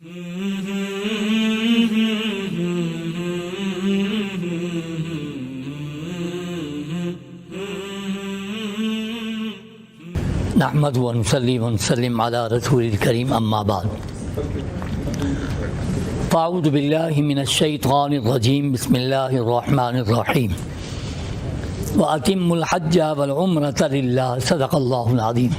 نحمد و نصلی و نسلم علی رسول الکریم اما بعد فاعوذ باللہ من الشیطان الرجیم بسم اللہ الرحمن الرحیم وَأَتِمُّ الْحَجَّ وَالْعُمْرَةَ لِلَّهِ صدق اللہ العظیم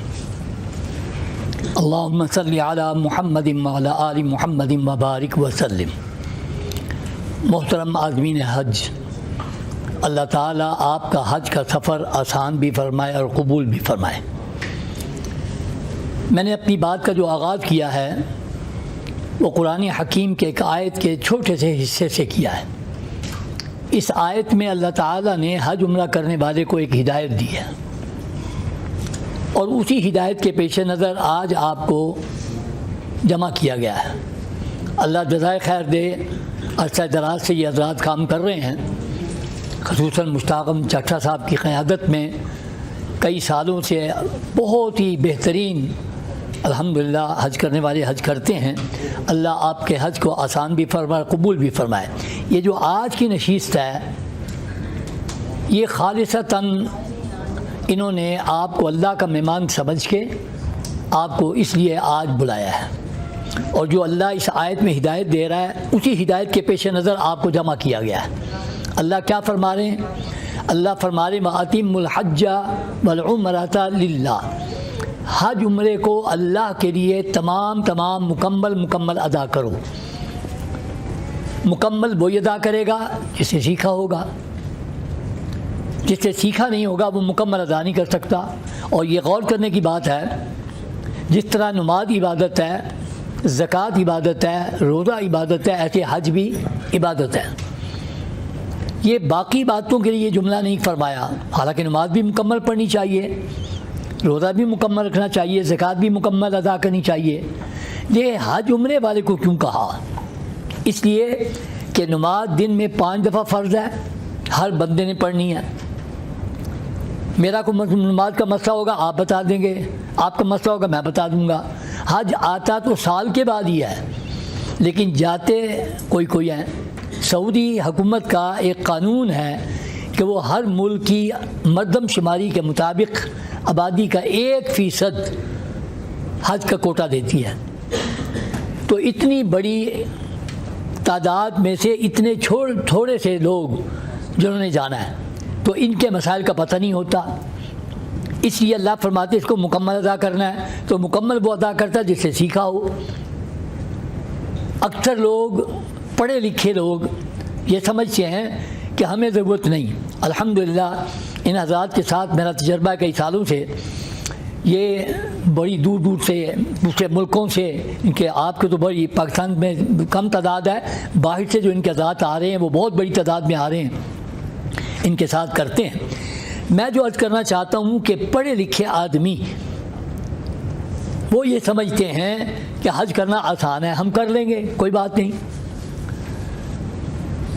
اللہم صلی علی محمد وعلی آل محمد وبارک وسلم۔ محترم عازمین حج، اللہ تعالیٰ آپ کا حج کا سفر آسان بھی فرمائے اور قبول بھی فرمائے۔ میں نے اپنی بات کا جو آغاز کیا ہے وہ قرآن حکیم کے ایک آیت کے چھوٹے سے حصے سے کیا ہے۔ اس آیت میں اللہ تعالیٰ نے حج عمرہ کرنے والے کو ایک ہدایت دی ہے، اور اسی ہدایت کے پیش نظر آج آپ کو جمع کیا گیا ہے۔ اللہ جزائے خیر دے، عرصہ دراز سے یہ حضرات کام کر رہے ہیں، خصوصاً مشتاق چٹھا صاحب کی قیادت میں کئی سالوں سے بہت ہی بہترین الحمدللہ حج کرنے والے حج کرتے ہیں۔ اللہ آپ کے حج کو آسان بھی فرمائے، قبول بھی فرمائے۔ یہ جو آج کی نشست ہے یہ خالصتاً انہوں نے آپ کو اللہ کا مہمان سمجھ کے آپ کو اس لیے آج بلایا ہے، اور جو اللہ اس آیت میں ہدایت دے رہا ہے اسی ہدایت کے پیش نظر آپ کو جمع کیا گیا ہے۔ اللہ کیا فرما رہے ہیں؟ اللہ فرما رہے ہیں وَأَتِمُّ الْحَجَّ وَالْعُمْرَةَ لِلَّهِ، حج عمرے کو اللہ کے لیے تمام مکمل ادا کرو۔ مکمل وہی ادا کرے گا جس نے سیکھا ہوگا، جس نے سیکھا نہیں ہوگا وہ مکمل ادا نہیں کر سکتا۔ اور یہ غور کرنے کی بات ہے، جس طرح نماز عبادت ہے، زکوٰۃ عبادت ہے، روزہ عبادت ہے، ایسے حج بھی عبادت ہے۔ یہ باقی باتوں کے لیے یہ جملہ نہیں فرمایا، حالانکہ نماز بھی مکمل پڑھنی چاہیے، روزہ بھی مکمل رکھنا چاہیے، زکوٰۃ بھی مکمل ادا کرنی چاہیے۔ یہ حج عمرے والے کو کیوں کہا؟ اس لیے کہ نماز دن میں 5 دفعہ فرض ہے، ہر بندے نے پڑھنی ہے۔ میرا کوئی نماز کا مسئلہ ہوگا آپ بتا دیں گے، آپ کا مسئلہ ہوگا میں بتا دوں گا۔ حج آتا تو سال کے بعد ہی ہے، لیکن جاتے کوئی ہیں۔ سعودی حکومت کا ایک قانون ہے کہ وہ ہر ملک کی مردم شماری کے مطابق آبادی کا 1% حج کا کوٹا دیتی ہے۔ تو اتنی بڑی تعداد میں سے اتنے تھوڑے سے لوگ جنہوں نے جانا ہے، تو ان کے مسائل کا پتہ نہیں ہوتا، اس لیے اللہ فرماتے اس کو مکمل ادا کرنا ہے۔ تو مکمل وہ ادا کرتا ہے جس سے سیکھا ہو۔ اکثر لوگ پڑھے لکھے لوگ یہ سمجھتے ہیں کہ ہمیں ضرورت نہیں۔ الحمدللہ ان حضرات کے ساتھ میرا تجربہ ہے کئی سالوں سے، یہ بڑی دور دور سے دوسرے ملکوں سے، ان کے آپ کے تو بڑی پاکستان میں کم تعداد ہے، باہر سے جو ان کے حضرات آ رہے ہیں وہ بہت بڑی تعداد میں آ رہے ہیں، ان کے ساتھ کرتے ہیں۔ میں جو عرض کرنا چاہتا ہوں کہ پڑھے لکھے آدمی وہ یہ سمجھتے ہیں کہ حج کرنا آسان ہے، ہم کر لیں گے، کوئی بات نہیں۔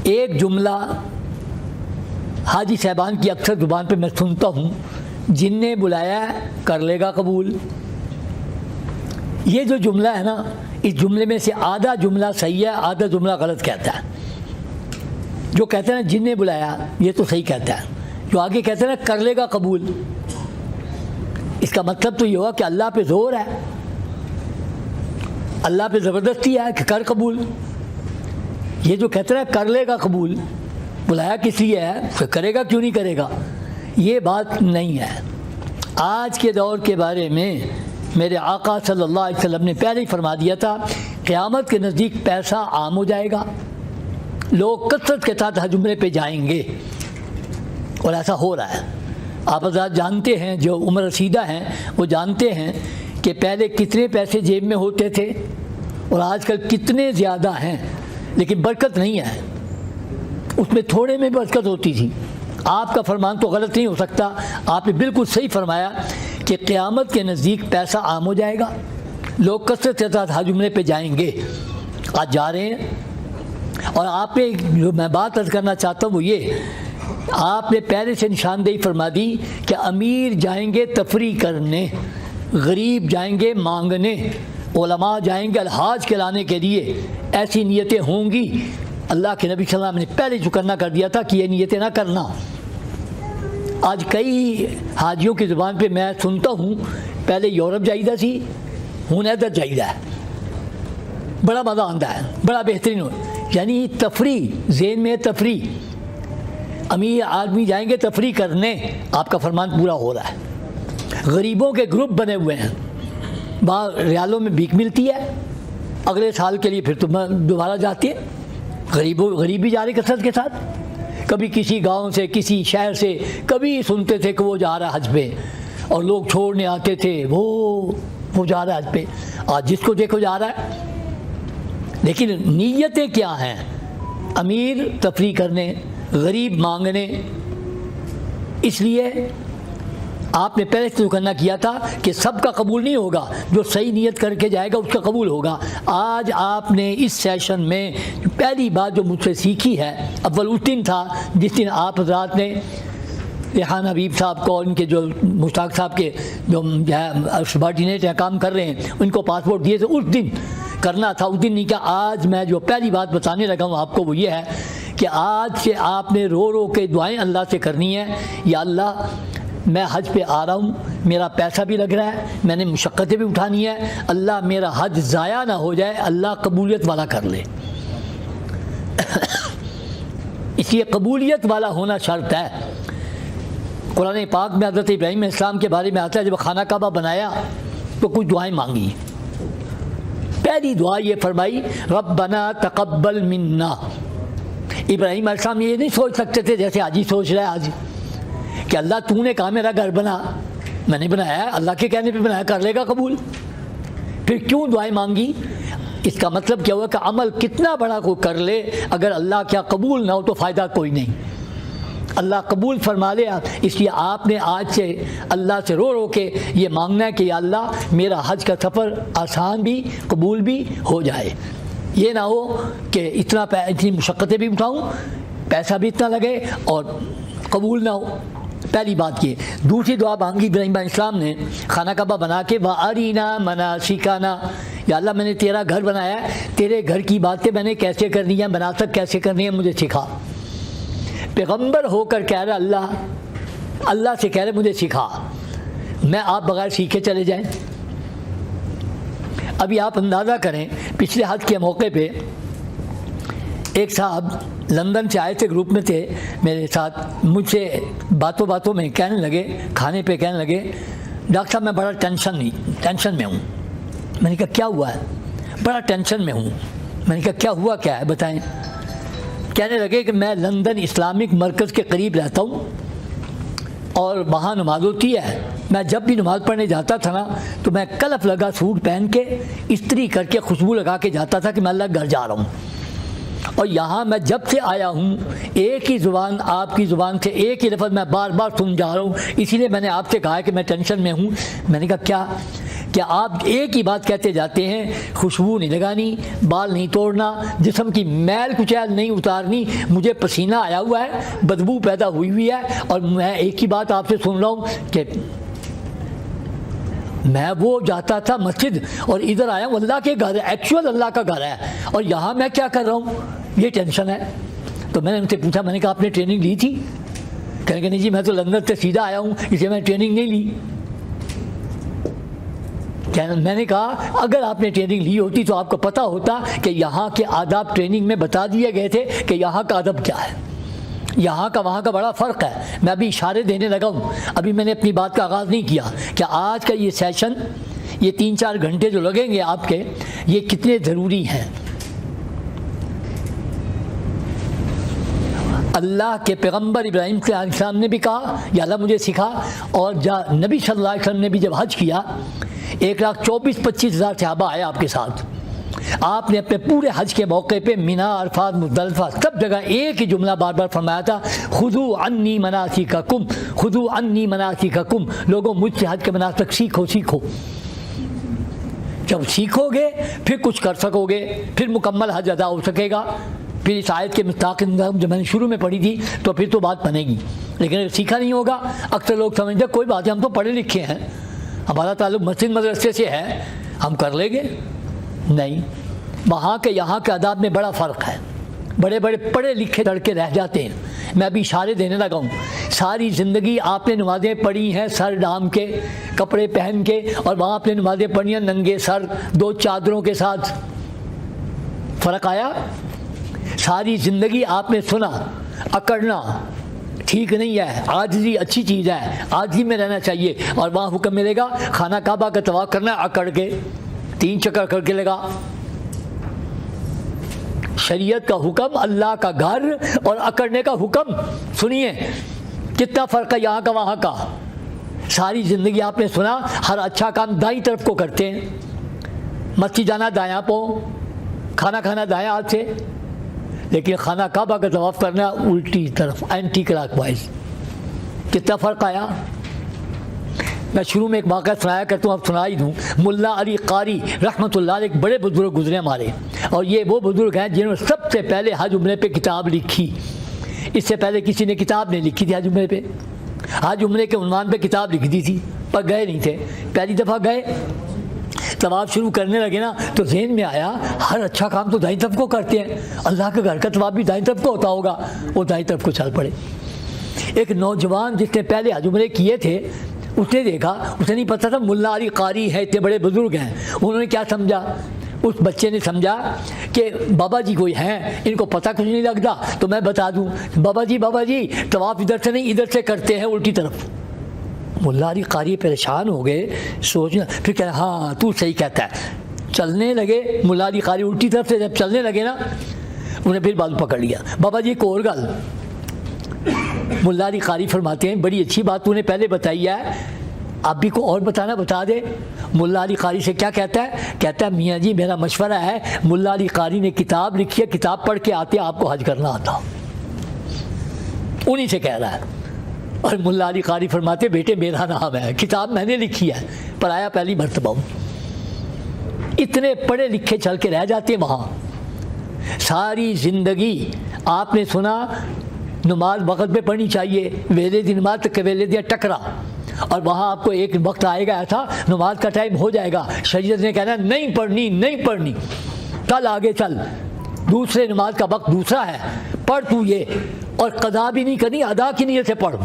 ایک جملہ حاجی صاحبان کی اکثر زبان پہ میں سنتا ہوں، جن نے بلایا کر لے گا قبول۔ یہ جو جملہ ہے نا، اس جملے میں سے آدھا جملہ صحیح ہے، آدھا جملہ غلط کہتا ہے۔ جو کہتے ہیں نا جن نے بلایا، یہ تو صحیح کہتا ہے۔ جو آگے کہتے ہیں نا کر لے گا قبول، اس کا مطلب تو یہ ہوا کہ اللہ پہ زور ہے، اللہ پہ زبردستی ہے کہ کر قبول۔ یہ جو کہتے ہیں کر لے گا قبول، بلایا کس لیے ہے، پھر کرے گا کیوں نہیں کرے گا، یہ بات نہیں ہے۔ آج کے دور کے بارے میں میرے آقا صلی اللہ علیہ وسلم نے پہلے ہی فرما دیا تھا، قیامت کے نزدیک پیسہ عام ہو جائے گا، لوگ کثرت کے ساتھ حج عمرے پہ جائیں گے، اور ایسا ہو رہا ہے۔ آپ حضرات جانتے ہیں، جو عمر رسیدہ ہیں وہ جانتے ہیں کہ پہلے کتنے پیسے جیب میں ہوتے تھے اور آج کل کتنے زیادہ ہیں، لیکن برکت نہیں ہے، اس میں تھوڑے میں برکت ہوتی تھی۔ آپ کا فرمان تو غلط نہیں ہو سکتا، آپ نے بالکل صحیح فرمایا کہ قیامت کے نزدیک پیسہ عام ہو جائے گا، لوگ کثرت کے ساتھ حج عمرے پہ جائیں گے، آج جا رہے ہیں۔ اور آپ نے جو میں بات عرض کرنا چاہتا ہوں وہ یہ، آپ نے پہلے سے نشاندہی فرما دی کہ امیر جائیں گے تفریح کرنے، غریب جائیں گے مانگنے، علماء جائیں گے الحاج کے لانے کے لیے، ایسی نیتیں ہوں گی، اللہ کے نبی صلی اللہ علیہ وسلم نے پہلے چکرنا کر دیا تھا کہ یہ نیتیں نہ کرنا۔ آج کئی حاجیوں کی زبان پہ میں سنتا ہوں پہلے یورپ جائیدہ سی، ہوں ادھر جائیدہ ہے، بڑا مزہ آتا ہے، بڑا بہترین ہو، یعنی تفریح، ذہن میں تفریح، امیر آدمی جائیں گے تفریح کرنے، آپ کا فرمان پورا ہو رہا ہے۔ غریبوں کے گروپ بنے ہوئے ہیں، وہاں ریالوں میں بھیک ملتی ہے، اگلے سال کے لیے پھر تو دوبارہ جاتی ہے، غریب بھی جا رہے کثرت کے ساتھ، کبھی کسی گاؤں سے کسی شہر سے، کبھی سنتے تھے کہ وہ جا رہا ہے حج پہ اور لوگ چھوڑنے آتے تھے، وہ جا رہا ہے حج پہ، آج جس کو دیکھو جا رہا ہے۔ لیکن نیتیں کیا ہیں؟ امیر تفریح کرنے، غریب مانگنے۔ اس لیے آپ نے پہلے سے کرنا کیا تھا کہ سب کا قبول نہیں ہوگا، جو صحیح نیت کر کے جائے گا اس کا قبول ہوگا۔ آج آپ نے اس سیشن میں پہلی بات جو مجھ سے سیکھی ہے، اول اس دن تھا جس دن آپ حضرات نے ریحان حبیب صاحب کو، ان کے جو مشتاق صاحب کے جو سبارڈینیٹ کام کر رہے ہیں ان کو پاسپورٹ دیے تھے، اس دن کرنا تھا، اس دن نہیں کیا۔ آج میں جو پہلی بات بتانے لگا ہوں آپ کو وہ یہ ہے کہ آج سے آپ نے رو رو کے دعائیں اللہ سے کرنی ہے، یا اللہ میں حج پہ آ رہا ہوں، میرا پیسہ بھی لگ رہا ہے، میں نے مشقتیں بھی اٹھانی ہے، اللہ میرا حج ضائع نہ ہو جائے، اللہ قبولیت والا کر لے۔ اس لیے قبولیت والا ہونا شرط ہے۔ قرآن پاک میں حضرت ابراہیم علیہ السلام کے بارے میں آتا ہے، جب خانہ کعبہ بنایا تو کچھ دعائیں مانگی، پہلی دعا یہ فرمائی ربنا تقبل منا۔ ابراہیم علیہ السلام یہ نہیں سوچ سکتے تھے جیسے آج ہی سوچ رہا ہے آج کہ اللہ تو نے کہا میرا گھر بنا، میں نے بنایا ہے، اللہ کے کہنے پہ بنایا، کر لے گا قبول۔ پھر کیوں دعائیں مانگی؟ اس کا مطلب کیا ہوا کہ عمل کتنا بڑا کو کر لے، اگر اللہ کیا قبول نہ ہو تو فائدہ کوئی نہیں، اللہ قبول فرما لے۔ اس لیے آپ نے آج سے اللہ سے رو رو کے یہ مانگنا ہے کہ یا اللہ میرا حج کا سفر آسان بھی قبول بھی ہو جائے، یہ نہ ہو کہ اتنی مشقتیں بھی اٹھاؤں، پیسہ بھی اتنا لگے اور قبول نہ ہو۔ پہلی بات یہ۔ دوسری دعا مانگی ابراہیم علیہ السلام نے خانہ کعبہ بنا کے، وَأَرِنَا مَنَاسِكَنَا، یا اللہ میں نے تیرا گھر بنایا ہے، تیرے گھر کی باتیں میں نے کیسے کرنی ہے، مناسک کیسے کرنی ہے مجھے سکھا۔ پیغمبر ہو کر کہہ رہا اللہ سے کہہ رہے مجھے سکھا، میں آپ بغیر سیکھے چلے جائیں۔ ابھی آپ اندازہ کریں، پچھلے حج کے موقع پہ ایک صاحب لندن سے آئے تھے، گروپ میں تھے میرے ساتھ، مجھ سے باتوں باتوں میں کہنے لگے، کھانے پہ کہنے لگے ڈاکٹر صاحب میں بڑا ٹینشن میں ہوں۔ میں نے کہا کیا ہوا ہے؟ بڑا ٹینشن میں ہوں۔ میں نے کہا کیا ہوا کیا ہے بتائیں؟ کہنے لگے کہ میں لندن اسلامک مرکز کے قریب رہتا ہوں اور وہاں نماز ہوتی ہے، میں جب بھی نماز پڑھنے جاتا تھا نا تو میں کلف لگا سوٹ پہن کے استری کر کے خوشبو لگا کے جاتا تھا کہ میں اللہ گھر جا رہا ہوں، اور یہاں میں جب سے آیا ہوں ایک ہی زبان آپ کی زبان سے ایک ہی لفظ میں بار بار سن جا رہا ہوں، اسی لیے میں نے آپ سے کہا کہ میں ٹینشن میں ہوں۔ میں نے کہا کیا آپ ایک ہی بات کہتے جاتے ہیں، خوشبو نہیں لگانی، بال نہیں توڑنا، جسم کی میل کچیل نہیں اتارنی، مجھے پسینہ آیا ہوا ہے، بدبو پیدا ہوئی ہے، اور میں ایک ہی بات آپ سے سن رہا ہوں کہ میں وہ جاتا تھا مسجد اور ادھر آیا ہوں، اللہ کے گھر ہے، ایکچوئل اللہ کا گھر ہے، اور یہاں میں کیا کر رہا ہوں، یہ ٹینشن ہے۔ تو میں نے ان سے پوچھا، میں نے کہا آپ نے ٹریننگ لی تھی؟ کہنے کہ نہیں جی میں تو لندن سے سیدھا آیا ہوں، اس لیے میں نے ٹریننگ نہیں لی۔ میں نے کہا اگر آپ نے ٹریننگ لی ہوتی تو آپ کو پتہ ہوتا کہ یہاں کے آداب ٹریننگ میں بتا دیے گئے تھے کہ یہاں کا ادب کیا ہے، یہاں کا وہاں کا بڑا فرق ہے۔ میں ابھی اشارے دینے لگا ہوں، ابھی میں نے اپنی بات کا آغاز نہیں کیا کہ آج کا یہ سیشن، یہ 3-4 گھنٹے جو لگیں گے آپ کے، یہ کتنے ضروری ہیں۔ اللہ کے پیغمبر ابراہیم علیہ السلام نے بھی کہا یا اللہ مجھے سکھا، اور نبی صلی اللہ علیہ وسلم نے بھی جب حج کیا 1,24,25,000 صحابہ آئے آپ کے ساتھ، آپ نے اپنے پورے حج کے موقع پہ مینا، عرفات، مزدلفہ سب جگہ ایک ہی جملہ بار بار فرمایا تھا، خذوا عنی مناسککم، خذوا عنی مناسککم، لوگوں مجھ سے حج کے مناسک سیکھو۔ جب سیکھو گے پھر کچھ کر سکو گے، پھر مکمل حج ادا ہو سکے گا۔ پھر اس آیت کے مستاق جب میں نے شروع میں پڑھی تھی تو پھر تو بات بنے گی، لیکن اگر سیکھا نہیں ہوگا، اکثر لوگ سمجھتے کوئی بات ہے ہم تو پڑھے لکھے ہیں، ہمارا تعلق مسجد مدرسے سے ہے، ہم کر لیں گے؟ نہیں. وہاں کے یہاں کے آداب میں بڑا فرق ہے. بڑے بڑے پڑھے لکھے لڑکے رہ جاتے ہیں. میں ابھی اشارے دینے لگا ہوں. ساری زندگی آپ نے نمازیں پڑھی ہیں سر ڈھانپ کے, کپڑے پہن کے, اور وہاں آپ نے نمازیں پڑھی ہیں ننگے سر 2 چادروں کے ساتھ. فرق آیا؟ ساری زندگی آپ نے سنا اکڑنا ٹھیک نہیں ہے, عاجزی اچھی چیز ہے, عاجزی میں رہنا چاہیے, اور وہاں حکم ملے گا خانہ کعبہ کا طواف کرنا ہے اکڑ کے 3 چکر کر کے لگا. شریعت کا حکم, اللہ کا گھر, اور اکڑنے کا حکم. سنیے کتنا فرق ہے یہاں کا وہاں کا. ساری زندگی آپ نے سنا ہر اچھا کام دائیں طرف کو کرتے ہیں, مسجد جانا دایاں پاؤں, کھانا کھانا دایاں ہاتھ سے, لیکن خانہ کعبہ کا طواف کرنا الٹی طرف, اینٹی کلاک وائز. کتنا فرق آیا. میں شروع میں ایک واقعہ سنایا کرتا ہوں, اب سنا ہی دوں. ملا علی قاری رحمۃ اللہ علیہ ایک بڑے بزرگ گزرے ہمارے, اور یہ وہ بزرگ ہیں جنہوں نے سب سے پہلے حج عمرے پہ کتاب لکھی. اس سے پہلے کسی نے کتاب نہیں لکھی تھی حج عمرے پہ. حج عمرے کے عنوان پہ کتاب لکھ دی تھی, پر گئے نہیں تھے. پہلی دفعہ گئے, طواف شروع کرنے لگے نا, تو ذہن میں آیا ہر اچھا کام تو دائیں طرف کو کرتے ہیں, اللہ کے گھر کا طواف بھی دائیں طرف کو ہوتا ہوگا. وہ دائیں طرف کو چل پڑے. ایک نوجوان جس نے پہلے حج عمرے کیے تھے, اس نے دیکھا, اسے نہیں پتا تھا ملا علی قاری ہے, اتنے بڑے بزرگ ہیں. انہوں نے کیا سمجھا, اس بچے نے سمجھا کہ بابا جی کوئی ہیں, ان کو پتہ کچھ نہیں لگتا, تو میں بتا دوں بابا جی طواف ادھر سے نہیں ادھر سے کرتے ہیں الٹی طرف. ملا علی قاری پریشان ہو گئے, سوچنا, پھر کہہ رہا ہاں تو صحیح کہتا ہے. چلنے لگے ملا علی قاری الٹی طرف سے, جب چلنے لگے نا انہیں پھر بال پکڑ لیا. بابا جی ایک اور گل. ملا علی قاری فرماتے ہیں بڑی اچھی بات تو نے پہلے بتائی ہے, آپ بھی کو اور بتانا بتا دے. ملا علی قاری سے کیا کہتا ہے, کہتا ہے میاں جی میرا مشورہ ہے, ملا علی قاری نے کتاب لکھی ہے, کتاب پڑھ کے آتے آپ کو حج کرنا آتا. انہی سے کہہ رہا ہے. اور ملا علی قاری فرماتے بیٹے میرا نام ہے, کتاب میں نے لکھی ہے, پر آیا پہلی مرتبہ ہوں. اتنے پڑھے لکھے چل کے رہ جاتے وہاں. ساری زندگی آپ نے سنا نماز وقت پہ پڑھنی چاہیے, ویلے دی نماز تک ویلے دیا ٹکرا, اور وہاں آپ کو ایک وقت آئے گا ایسا نماز کا ٹائم ہو جائے گا, شریعت نے کہنا نہیں پڑھنی, چل آگے چل, دوسرے نماز کا وقت دوسرا ہے, پڑھ تو یہ, اور قضا بھی نہیں کرنی, ادا کی نیت سے پڑھ.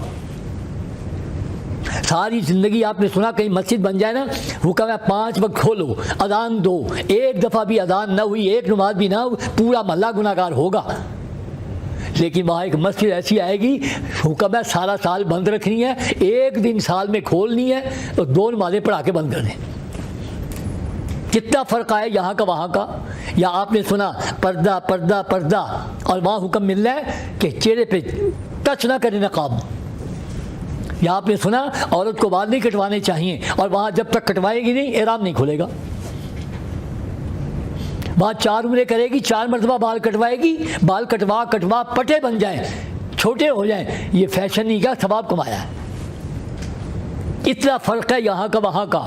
ساری زندگی آپ نے سنا کہیں مسجد بن جائے نا, حکم ہے 5 وقت کھولو, اذان دو, ایک دفعہ بھی اذان نہ ہوئی, ایک نماز بھی نہ ہوئی, پورا محلہ گناہگار ہوگا. لیکن وہاں ایک مسجد ایسی آئے گی, حکم ہے سارا سال بند رکھنی ہے, ایک دن سال میں کھولنی ہے, تو 2 نمازیں پڑھا کے بند کر دیں. کتنا فرق آیا یہاں کا وہاں کا. یا آپ نے سنا پردہ پردہ پردہ, اور وہاں حکم مل رہا ہے کہ چہرے پہ ٹچ نہ کرے نقاب. یا آپ نے سنا عورت کو بال نہیں کٹوانے چاہیے, اور وہاں جب تک کٹوائے گی نہیں احرام نہیں کھلے گا. وہاں 4 عمرے کرے گی, 4 مرتبہ بال کٹوائے گی, بال کٹوا پٹے بن جائیں, چھوٹے ہو جائیں, یہ فیشن نہیں کیا, ثواب کمایا ہے. اتنا فرق ہے یہاں کا وہاں کا.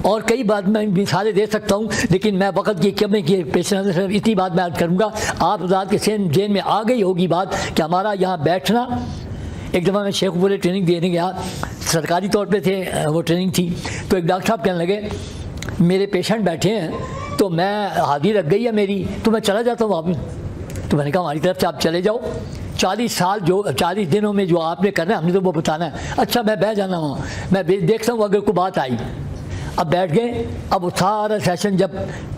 اور کئی بات میں مثالیں دے سکتا ہوں, لیکن میں وقت کی کمی کے پیش نظر اتنی بات میں عرض کروں گا. آپ حضرات کے ذہن میں آ گئی ہوگی بات کہ ہمارا یہاں بیٹھنا. ایک دفعہ میں شیخ بولے ٹریننگ دینے گیا, سرکاری طور پہ تھے وہ ٹریننگ تھی, تو ایک ڈاکٹر صاحب کہنے لگے میرے پیشنٹ بیٹھے ہیں, تو میں حاضری لگ گئی ہے میری, تو میں چلا جاتا ہوں واپس. تو میں نے کہا ہماری طرف سے آپ چلے جاؤ, 40 دنوں میں جو آپ نے کرنا ہے ہم نے تو وہ بتانا ہے. اچھا میں بیٹھ جانا وہاں, میں دیکھتا ہوں اگر کوئی بات آئی. اب بیٹھ گئے. اب وہ سارا سیشن جب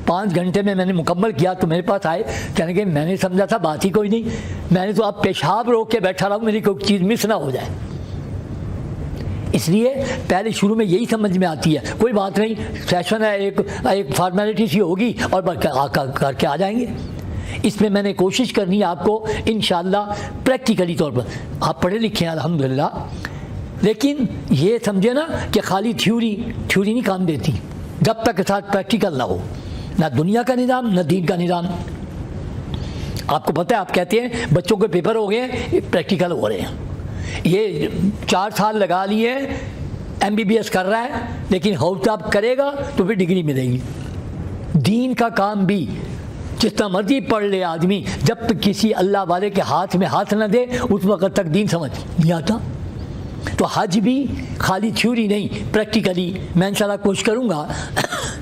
5 گھنٹے میں نے مکمل کیا, تو میرے پاس آئے, کہنے کہ میں نے سمجھا تھا بات ہی کوئی نہیں, میں نے تو اب پیشاب روک کے بیٹھا رہا ہوں, میری کوئی چیز مس نہ ہو جائے. اس لیے پہلے شروع میں یہی سمجھ میں آتی ہے, کوئی بات نہیں, سیشن ہے, ایک فارمیلٹی سی ہوگی اور کر کے آ جائیں گے. اس میں نے کوشش کرنی ہے آپ کو انشاءاللہ پریکٹیکلی طور پر. آپ پڑھے لکھے ہیں الحمدللہ, لیکن یہ سمجھے نا کہ خالی تھیوری نہیں کام دیتی جب تک ساتھ پریکٹیکل نہ ہو. نہ دنیا کا نظام نہ دین کا نظام. آپ کو پتہ ہے, آپ کہتے ہیں بچوں کے پیپر ہو گئے ہیں, پریکٹیکل ہو رہے ہیں. یہ 4 سال لگا لیے, MBBS کر رہا ہے, لیکن ہوتا کرے گا تو پھر ڈگری ملے گی. دین کا کام بھی جتنا مرضی پڑھ لے آدمی, جب تک کسی اللہ والے کے ہاتھ میں ہاتھ نہ دے اس وقت تک دین سمجھ نہیں آتا. تو حج بھی خالی تھیوری نہیں، پریکٹیکلی میں انشاءاللہ کوشش کروں گا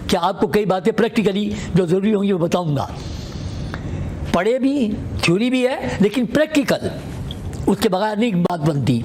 کہ آپ کو کئی باتیں پریکٹیکلی جو ضروری ہوں گی وہ بتاؤں گا۔ پڑھے بھی، تھیوری بھی ہے، لیکن پریکٹیکل اس کے بغیر نہیں بات بنتی۔